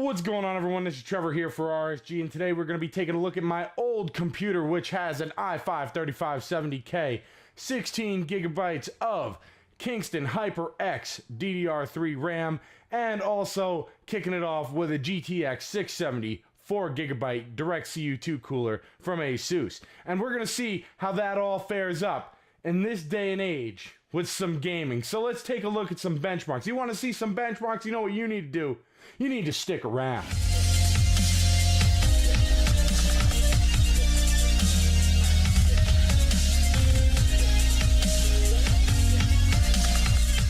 What's going on, everyone? This is Trevor here for RSG, and today we're going to be taking a look at my old computer, which has an i5-3570K, 16 gigabytes of Kingston Hyper X DDR3 RAM, and also kicking it off with a GTX 670 4GB direct CU2 cooler from Asus. And we're going to see how that all fares up in this day and age with some gaming. So let's take a look at some benchmarks. You want to see some benchmarks? You know what you need to do? You need to stick around.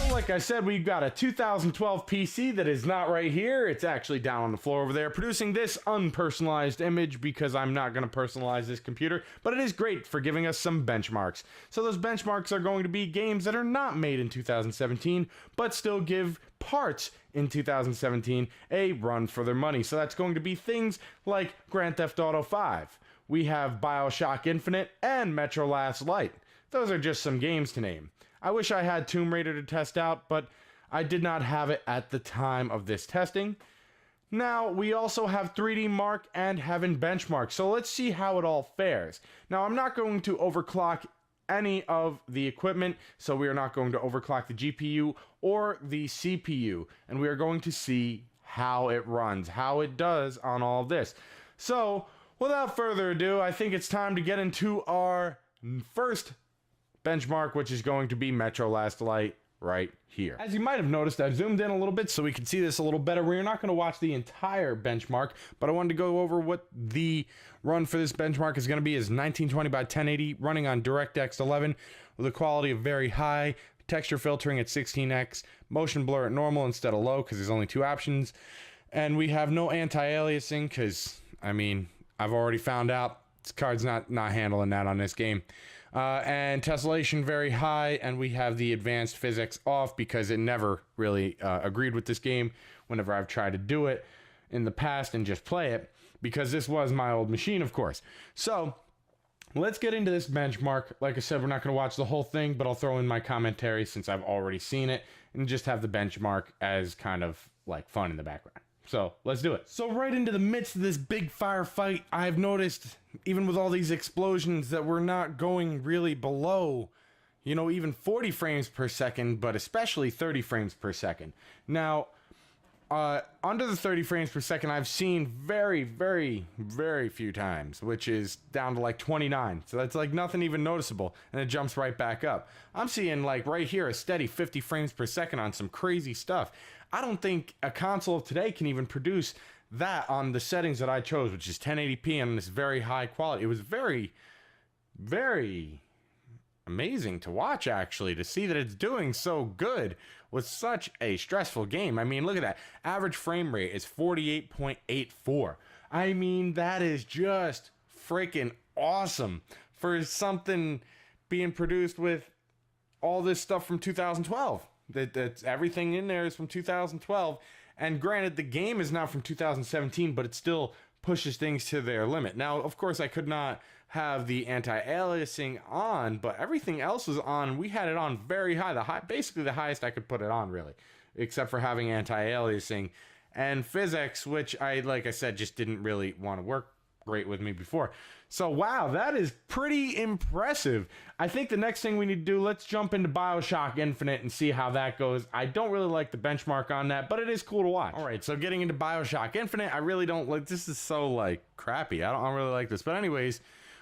Like I said, we've got a 2012 PC that is not right here. It's actually down on the floor over there, producing this unpersonalized image because I'm not going to personalize this computer, but it is great for giving us some benchmarks. So those benchmarks are going to be games that are not made in 2017, but still give parts in 2017 a run for their money. So that's going to be things like Grand Theft Auto 5. We have BioShock Infinite and Metro Last Light. Those are just some games to name. I wish I had Tomb Raider to test out, but I did not have it at the time of this testing. Now, we also have 3D Mark and Heaven Benchmark, so let's see how it all fares. Now, I'm not going to overclock any of the equipment, so we are not going to overclock the GPU or the CPU, and we are going to see how it runs, how it does on all of this. So, without further ado, I think it's time to get into our first benchmark, which is going to be Metro Last Light right here. As you might have noticed, I've zoomed in a little bit so we can see this a little better. We're not going to watch the entire benchmark, but I wanted to go over what the run for this benchmark is going to be. Is 1920 by 1080 running on DirectX 11 with a quality of very high, texture filtering at 16x, motion blur at normal instead of low because there's only two options, and we have no anti-aliasing because, I mean, I've already found out this card's not handling that on this game. And tessellation very high, and we have the advanced physics off because it never really agreed with this game whenever I've tried to do it in the past and just play it, because this was my old machine, of course. So let's get into this benchmark. Like I said, we're not going to watch the whole thing, but I'll throw in my commentary since I've already seen it and just have the benchmark as kind of like fun in the background. So let's do it. So right into the midst of this big firefight, I've noticed, even with all these explosions, that we're not going really below, you know, even 40 frames per second, but especially 30 frames per second. Now, under the 30 frames per second, I've seen very, very, very few times, which is down to like 29. So that's like nothing even noticeable, and it jumps right back up. I'm seeing like right here a steady 50 frames per second on some crazy stuff. I don't think a console of today can even produce that on the settings that I chose, which is 1080p and this very high quality. It was very, very amazing to watch, actually, to see that it's doing so good with such a stressful game. I mean, look at that. Average frame rate is 48.84. I mean, that is just freaking awesome for something being produced with all this stuff from 2012. That's everything in there is from 2012, and granted the game is now from 2017, but it still pushes things to their limit. Now, of course, I could not have the anti-aliasing on, but everything else was on. We had it on very high, basically the highest I could put it on, really, except for having anti-aliasing and physics, which like I said, just didn't really want to work great with me before. So wow, that is pretty impressive. I think the next thing we need to do, let's jump into BioShock Infinite and see how that goes. I don't really like the benchmark on that, but it is cool to watch. All right, so getting into BioShock Infinite, I really don't like, this is so like crappy. I don't really like this, but anyways,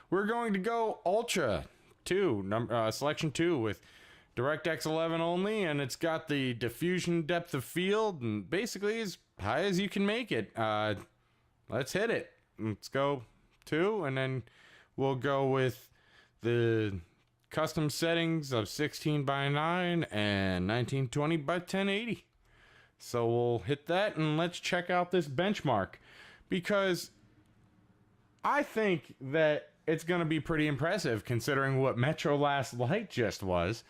we're going to go Ultra 2, Selection 2 with DirectX 11 only, and it's got the diffusion depth of field, and basically as high as you can make it. Let's hit it. Let's go 2, and then we'll go with the custom settings of 16 by 9 and 1920 by 1080. So we'll hit that, and let's check out this benchmark, because I think that it's going to be pretty impressive considering what Metro Last Light just was.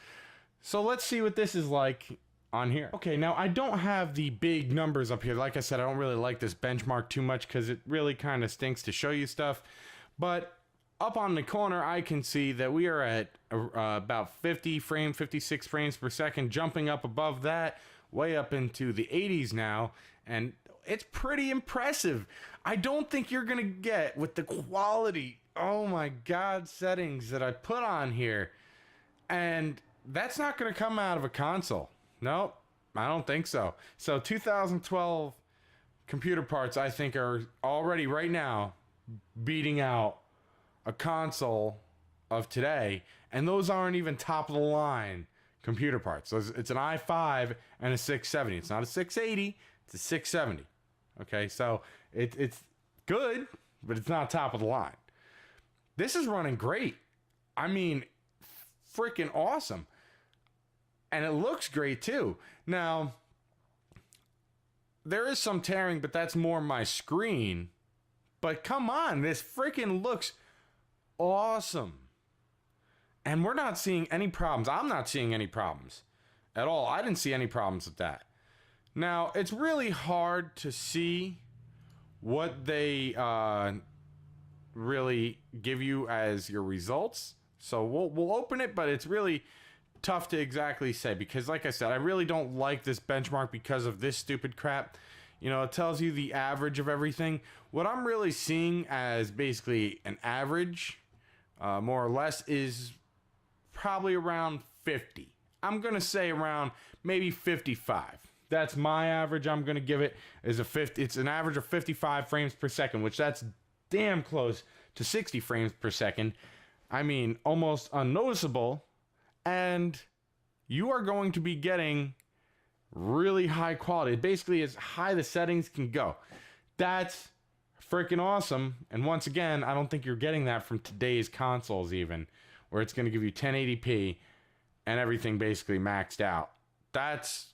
So let's see what this is like on here. Okay, now I don't have the big numbers up here. Like I said, I don't really like this benchmark too much because it really kind of stinks to show you stuff. But up on the corner, I can see that we are at about 56 frames per second, jumping up above that, way up into the 80s now. And it's pretty impressive. I don't think you're going to get with the quality, oh my God, settings that I put on here. And that's not going to come out of a console. Nope, I don't think so. So 2012 computer parts, I think, are already right now beating out a console of today. And those aren't even top of the line computer parts. So it's an i5 and a 670. It's not a 680, it's a 670. Okay, so it's good, but it's not top of the line. This is running great. I mean, freaking awesome. And it looks great too. Now, there is some tearing, but that's more my screen. But come on, this freaking looks awesome. And we're not seeing any problems. I'm not seeing any problems at all. I didn't see any problems with that. Now, it's really hard to see what they really give you as your results. So we'll open it, but it's really tough to exactly say because, like I said, I really don't like this benchmark because of this stupid crap. You know, it tells you the average of everything. What I'm really seeing as basically an average, more or less, is probably around 50. I'm going to say around maybe 55. That's my average. I'm going to give it as a 50. It's an average of 55 frames per second, which that's damn close to 60 frames per second. I mean, almost unnoticeable. And you are going to be getting really high quality. Basically, as high the settings can go. That's freaking awesome. And once again, I don't think you're getting that from today's consoles even, where it's going to give you 1080p and everything basically maxed out. That's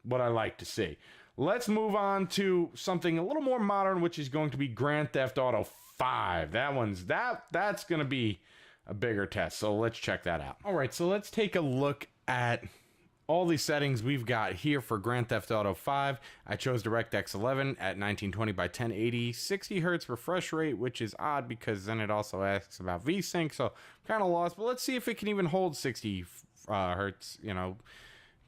what I like to see. Let's move on to something a little more modern, which is going to be Grand Theft Auto 5. That's going to be a bigger test. So let's check that out. All right, so let's take a look at all these settings we've got here for Grand Theft Auto 5. I chose DirectX 11 at 1920 by 1080, 60 hertz refresh rate, which is odd because then it also asks about VSync, so I'm kind of lost. But let's see if it can even hold 60 hertz, you know.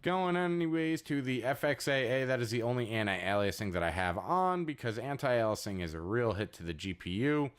Going anyways to the FXAA, that is the only anti-aliasing that I have on because anti-aliasing is a real hit to the GPU.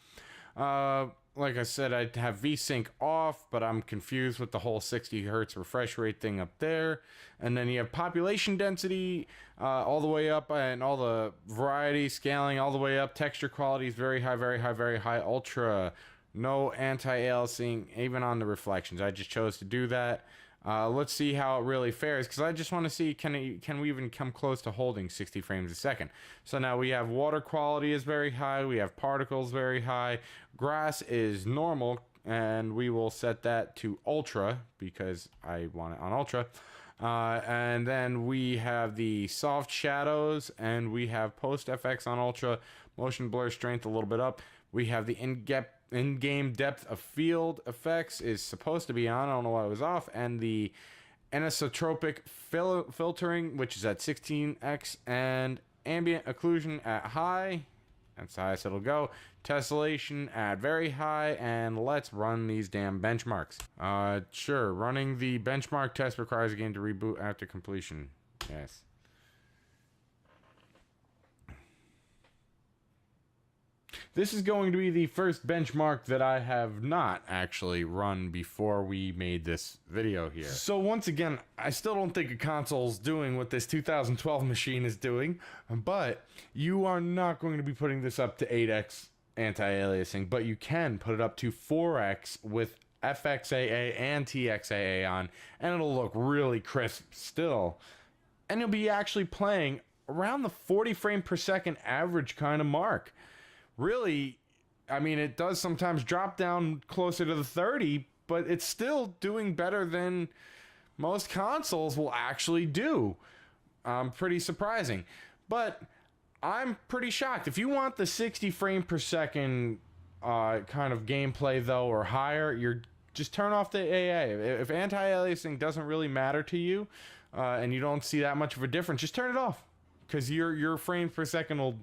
Like I said, I have VSync off, but I'm confused with the whole 60 hertz refresh rate thing up there. And then you have population density all the way up and all the variety scaling all the way up. Texture quality is very high, very high, very high. Ultra, no anti-aliasing, even on the reflections. I just chose to do that. Let's see how it really fares because I just want to see can we even come close to holding 60 frames a second. So now we have water quality is very high, we have particles very high, grass is normal, and we will set that to ultra because I want it on ultra. And then we have the soft shadows and we have post FX on ultra, motion blur strength a little bit up. We have the in-game depth of field effects is supposed to be on. I don't know why it was off. And the anisotropic filtering, which is at 16x, and ambient occlusion at high. That's the highest it'll go. Tessellation at very high. And let's run these damn benchmarks. Sure. Running the benchmark test requires a game to reboot after completion. Yes. This is going to be the first benchmark that I have not actually run before we made this video here. So once again, I still don't think a console's doing what this 2012 machine is doing, but you are not going to be putting this up to 8x anti-aliasing, but you can put it up to 4x with FXAA and TXAA on, and it'll look really crisp still. And you'll be actually playing around the 40 frame per second average kind of mark. Really, I mean, it does sometimes drop down closer to the 30, but it's still doing better than most consoles will actually do. Pretty surprising. But I'm pretty shocked. If you want the 60 frame per second kind of gameplay, though, or higher, you're just turn off the AA. If anti-aliasing doesn't really matter to you, and you don't see that much of a difference, just turn it off. Because your frames per second will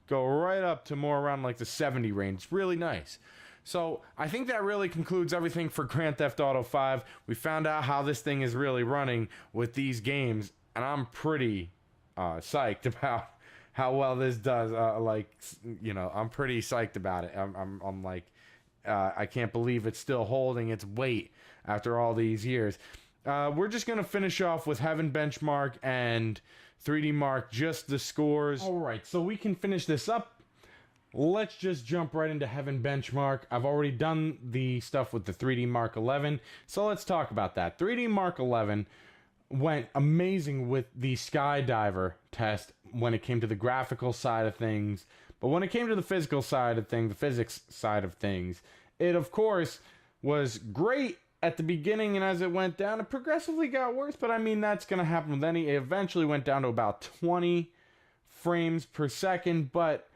go right up to more around like the 70 range. It's really nice. So I think that really concludes everything for Grand Theft Auto 5. We found out how this thing is really running with these games, and I'm pretty psyched about how well this does. I'm pretty psyched about it. I'm like, I can't believe it's still holding its weight after all these years. We're just going to finish off with Heaven Benchmark and 3D Mark, just the scores. All right, so we can finish this up. Let's just jump right into Heaven Benchmark. I've already done the stuff with the 3D Mark 11, so let's talk about that. 3D Mark 11 went amazing with the Skydiver test when it came to the graphical side of things, but when it came to the physical side of things, the physics side of things, it of course was great at the beginning, and as it went down, it progressively got worse, but I mean, that's going to happen with any. It eventually went down to about 20 frames per second, but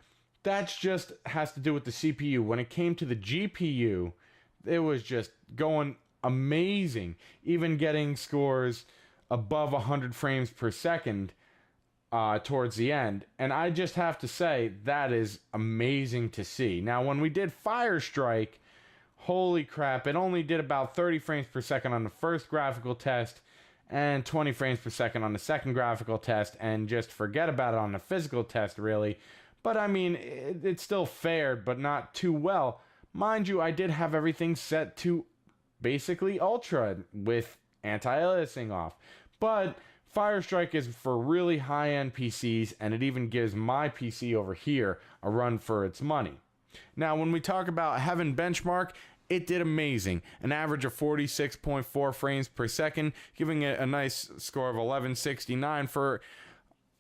that's just has to do with the CPU. When it came to the GPU, it was just going amazing, even getting scores above 100 frames per second towards the end. And I just have to say, that is amazing to see. Now, when we did Firestrike, holy crap, it only did about 30 frames per second on the first graphical test and 20 frames per second on the second graphical test, and just forget about it on the physical test, really. But I mean, it still fared, but not too well. Mind you, I did have everything set to basically ultra with anti-aliasing off. But Firestrike is for really high-end PCs, and it even gives my PC over here a run for its money. Now, when we talk about Heaven Benchmark, it did amazing. An average of 46.4 frames per second, giving it a nice score of 1169 for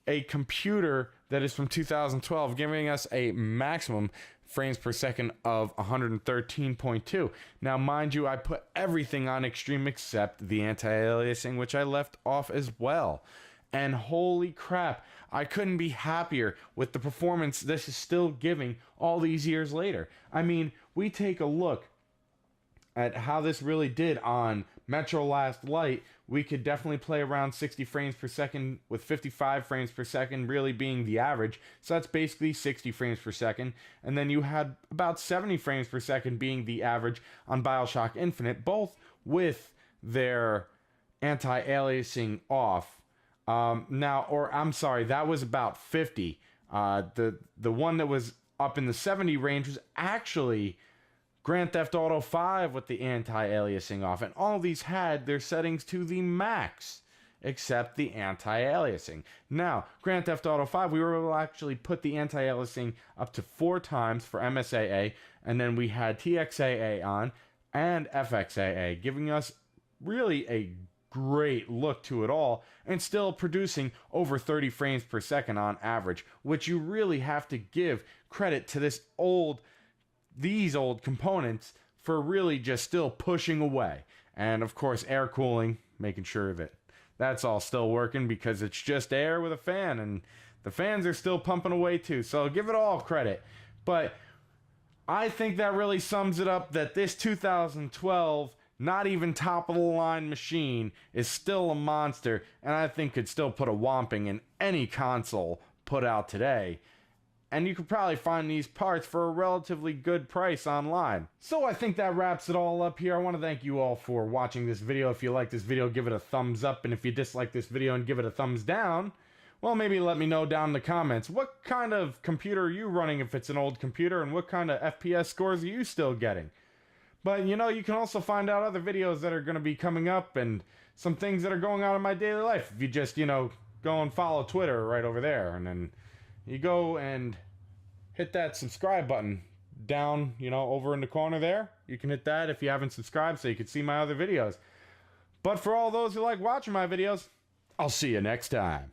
a computer that is from 2012, giving us a maximum frames per second of 113.2. Now, mind you, I put everything on extreme except the anti-aliasing, which I left off as well. And holy crap, I couldn't be happier with the performance this is still giving all these years later. I mean, we take a look at how this really did on Metro Last Light. We could definitely play around 60 frames per second, with 55 frames per second really being the average. So that's basically 60 frames per second. And then you had about 70 frames per second being the average on BioShock Infinite, both with their anti-aliasing off. That was about 50. The one that was up in the 70 range was actually Grand Theft Auto 5 with the anti-aliasing off, and all these had their settings to the max, except the anti-aliasing. Now, Grand Theft Auto 5, we were able to actually put the anti-aliasing up to 4 times for MSAA, and then we had TXAA on, and FXAA, giving us really a great look to it all, and still producing over 30 frames per second on average, which you really have to give credit to these old components for really just still pushing away. And of course, air cooling, making sure that that's all still working, because it's just air with a fan, and the fans are still pumping away too. So give it all credit. But I think that really sums it up, that this 2012, not even top of the line machine, is still a monster, and I think could still put a whomping in any console put out today. And you could probably find these parts for a relatively good price online. So I think that wraps it all up here. I want to thank you all for watching this video. If you like this video, give it a thumbs up. And if you dislike this video and give it a thumbs down, well, maybe let me know down in the comments. What kind of computer are you running if it's an old computer? And what kind of FPS scores are you still getting? But, you know, you can also find out other videos that are going to be coming up, and some things that are going on in my daily life. If you just, go and follow Twitter right over there, and then you go and hit that subscribe button down, over in the corner there. You can hit that if you haven't subscribed, so you can see my other videos. But for all those who like watching my videos, I'll see you next time.